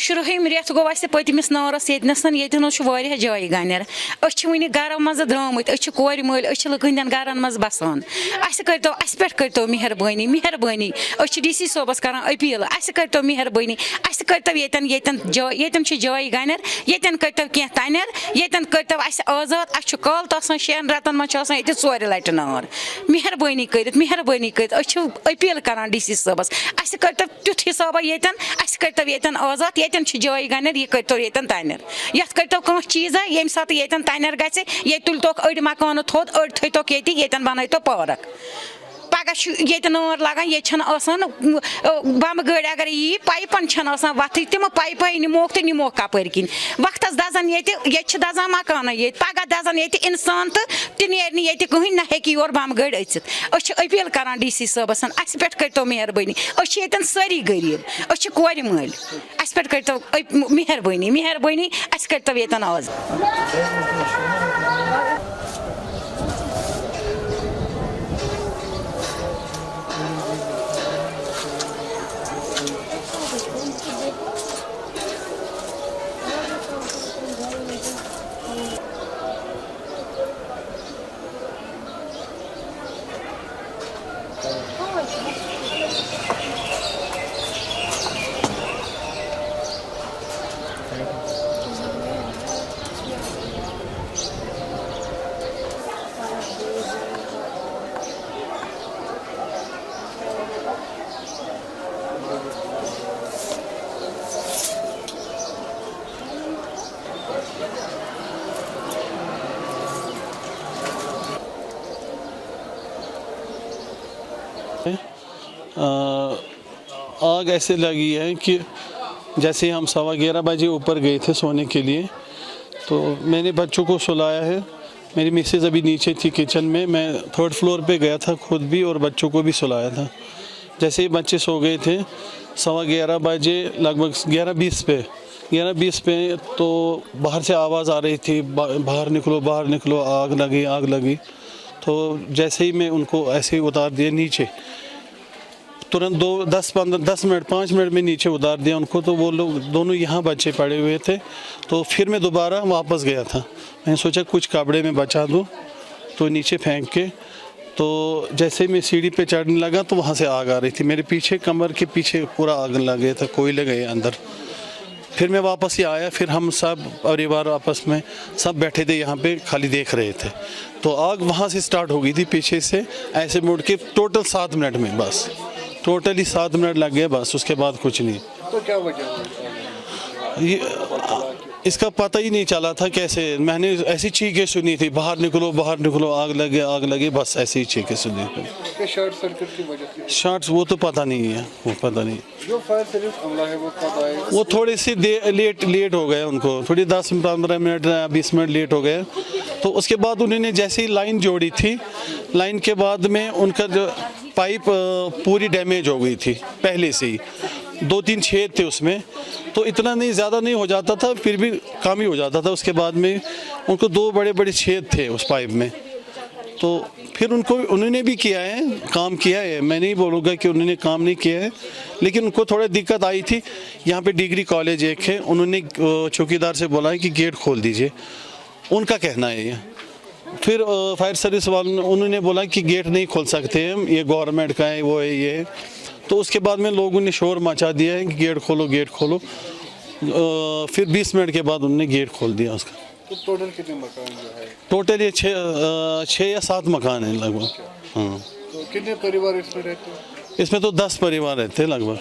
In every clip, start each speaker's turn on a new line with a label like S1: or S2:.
S1: शुरुहम रेत गो पतमिस नारस ये वारिया जाय गानर वन गरों मज द्रामत कोर मल लुक हंदन गरन मज बसान पे करतो मेहरबानी मेहरबानी DC सोबस कर अपील करतो मेहरबानी करतो ये जाय गानर ये करतो कह तनर ये करतो आजाद कल तो 6 रतन मज 4 लट नार मेहरबानी कर अपील कर DC सोबस करतो तुथ हिसाब ये करतो ये आजाद ये जाय गानर ये करतो ये तनर ये करतो कह चीज़ा ये सात ये तनर ग ये तुलतोक अड़ मकान थोद अड़ थोक ये बनतो पार्क पगह ये नार लगान ये बम गाड़ी अगर यी पाइपन वथ तम पाइप निमोक तो निमोक कपर किन वक्त दजान ये दजान मकान ये पगह दजान ये इंसान तो नीर ये कहीं ना हे योर बम गाड़ी अचित अपील कर DC सोबस पे करतो मेहरबानी ये सारी गरीब कोर मल पे करतो मेहरबानी मेहरबानी करतो ये आज
S2: आग ऐसे लगी है कि जैसे हम 11:15 बजे ऊपर गए थे सोने के लिए, तो मैंने बच्चों को सुलाया है। मेरी मिसेज़ अभी नीचे थी किचन में, मैं 3rd फ्लोर पे गया था खुद भी और बच्चों को भी सुलाया था। जैसे ही बच्चे सो गए थे 11:15 बजे लगभग 11:20 पे तो बाहर से आवाज़ आ रही थी, बाहर निकलो, आग लगी। तो जैसे ही मैं उनको ऐसे ही उतार दिया नीचे, तुरंत 5 मिनट में नीचे उतार दिया उनको। तो वो लोग दोनों यहाँ बच्चे पड़े हुए थे। तो फिर मैं दोबारा वापस गया था, मैंने सोचा कुछ कपड़े में बचा दूँ, तो नीचे फेंक के तो जैसे ही मैं सीढ़ी पे चढ़ने लगा तो वहाँ से आग आ रही थी मेरे पीछे, कमर के पीछे पूरा आग लग गया था, कोयले गए अंदर। फिर मैं वापस ही आया, फिर हम सब परिवार आपस में सब बैठे थे यहाँ पे, खाली देख रहे थे। तो आग वहाँ से स्टार्ट हो गई थी पीछे से, ऐसे मुड़ के टोटल 7 मिनट में, बस टोटली 7 मिनट लग गए, बस उसके बाद कुछ नहीं।
S3: तो क्या वजह
S2: ये इसका पता ही नहीं चला था कैसे। मैंने ऐसी चीखें सुनी थी, बाहर निकलो, आग लगे, बस ऐसी ही चीखें सुनी थी।
S3: शॉर्ट सर्किट की वजह से
S2: शॉर्ट्स वो तो पता नहीं है, वो पता नहीं।
S3: जो फायर सर्विस अमला है वो कब आए?
S2: वो थोड़ी सी लेट हो गए, उनको थोड़ी 10-15 मिनट 20 मिनट लेट हो गए। तो उसके बाद उन्होंने जैसे ही लाइन जोड़ी थी, लाइन के बाद में उनका जो पाइप पूरी डैमेज हो गई थी पहले से ही, 2-3 छेद थे उसमें, तो इतना नहीं, ज़्यादा नहीं हो जाता था, फिर भी काम ही हो जाता था। उसके बाद में उनको 2 बड़े बड़े छेद थे उस पाइप में, तो फिर उन्होंने भी किया है, काम किया है। मैं नहीं बोलूँगा कि उन्होंने काम नहीं किया है, लेकिन उनको थोड़ा दिक्कत आई थी। यहाँ पे डिग्री कॉलेज एक है, उन्होंने चौकीदार से बोला है कि गेट खोल दीजिए, उनका कहना है ये। फिर फायर सर्विस वालों ने उन्होंने बोला कि गेट नहीं खोल सकते हम, ये गवर्नमेंट का है, वो है, ये है। तो उसके बाद में लोगों ने शोर मचा दिया है कि गेट खोलो, गेट खोलो। फिर 20 मिनट के बाद उन्होंने गेट खोल दिया उसका।
S3: तो टोटल कितने मकान जो है?
S2: टोटल ये 6 या 7 मकान हैं लगभग। हाँ,
S3: तो कितने परिवार इसमें रहते हैं?
S2: इसमें तो 10 परिवार रहते हैं लगभग।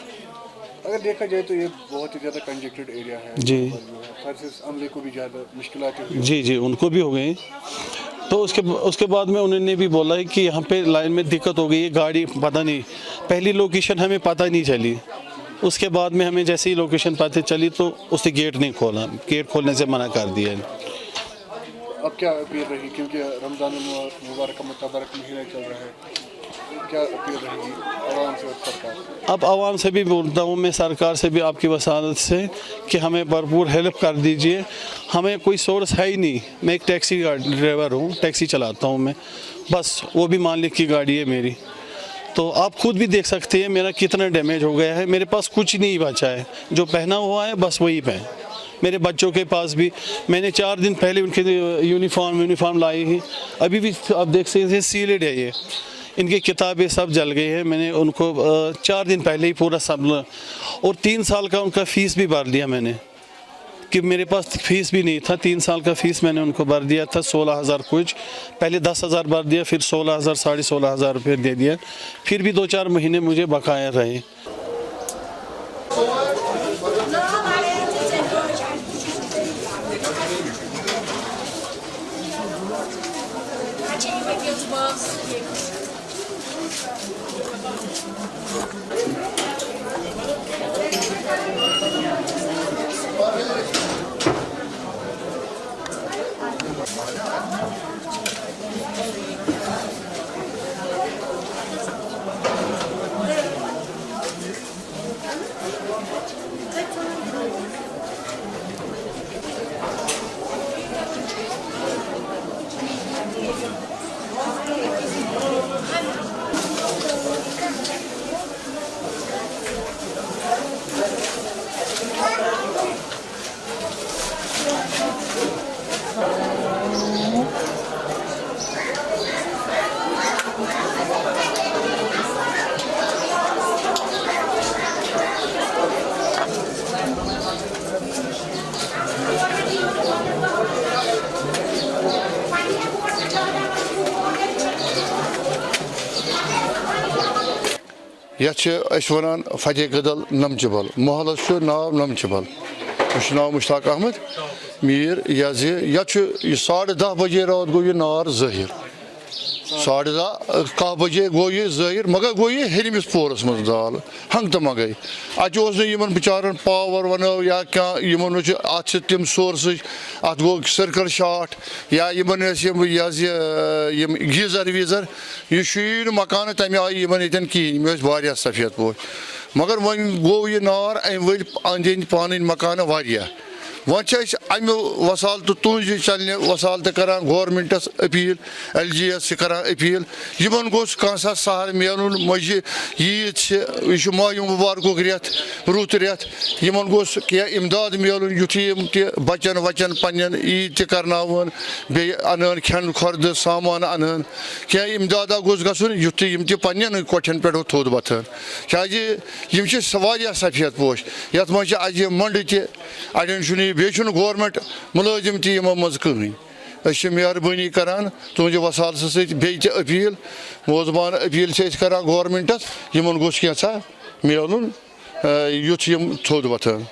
S3: अगर देखा जाए तो ये बहुत ही ज़्यादा कंजेक्टेड एरिया है
S2: जी।
S3: फायर सर्विस अमले को भी ज़्यादा मुश्किलात हुई।
S2: जी जी, उनको भी हो गई। तो उसके बाद में उन्होंने भी बोला है कि यहाँ पे लाइन में दिक्कत हो गई है, गाड़ी पता नहीं, पहली लोकेशन हमें पता नहीं चली, उसके बाद में हमें जैसे ही लोकेशन पता चली तो उसने गेट नहीं खोला, गेट खोलने से मना कर दिया।
S3: अब क्या अपील रही, क्योंकि रमज़ान मुबारक का मुतबरक महीना चल रहा है, क्या अपील रहेगी आवाम से और सरकार से?
S2: अब आवाम से भी बोलता हूँ मैं, सरकार से भी आपकी वसालत से, कि हमें भरपूर हेल्प कर दीजिए। हमें कोई सोर्स है ही नहीं, मैं एक टैक्सी ड्राइवर हूँ, टैक्सी चलाता हूँ मैं, बस वो भी मालिक की गाड़ी है मेरी। तो आप खुद भी देख सकते हैं मेरा कितना डैमेज हो गया है, मेरे पास कुछ नहीं बचा है, जो पहना हुआ है बस वही पे। मेरे बच्चों के पास भी मैंने 4 दिन पहले उनके यूनिफॉर्म लाई है, अभी भी आप देख सकते हैं सील्ड है ये, इनकी किताबें सब जल गई है। मैंने उनको 4 दिन पहले ही पूरा सब, और 3 साल का उनका फ़ीस भी भर दिया मैंने, कि मेरे पास फ़ीस भी नहीं था। 3 साल का फ़ीस मैंने उनको भर दिया था, 16,000 कुछ, पहले 10,000 भर दिया, फिर 16,000 16,500 रुपये दे दिया, फिर भी 2-4 महीने मुझे बकाया रहे।
S4: यह वन फतेह कदल नमचबल मोहल्लस नाव नमचबल नाव मुश्ताक अहमद मीर यह 10:30 बजे रात गो यह नार ज़ाहिर 10:30 बजे गो यह ज़ाहिर मगर गो यह हेलमिस पोरस मज दाल हंग तो मगई अत बिचारन पावर वनो या क्या अत तम सोर्स अत गो सर्कल शार्ट या गीजर वीजर यह शीन मकान तमें आई यन कहें वारिया सफेद पोश मगर वन गो यह नार अम वल अंद पान मकान वारिया वन अमि वसालत तुज चलने वसालत करान गवर्नमेंटस अपील LGS करान अपील यमन गोस कंसा सहार मिलुन मजि ईद यह मायूम मुबारक रेत रुत रेत यमन गोस क्या इमदाद मिलुन युथ यम बचन वचन पन्न ईद करनावन बे अनन खेन खुर्द सामान अनन क्या इमदादा गोस गसन युथ यम पन्न कोठन पे थोद वथन क्या वारिया सफेद पोश यथ मज अज मंड तड़न बे गवर्नमेंट मुलाजिम तमो मज कहीं मेहरबानी करान तुझे वसाल सत्य अपील मोजबान अपील करान गवर्नमेंटस यमन गोस क्या मिलुन युथ यम थोद वथन।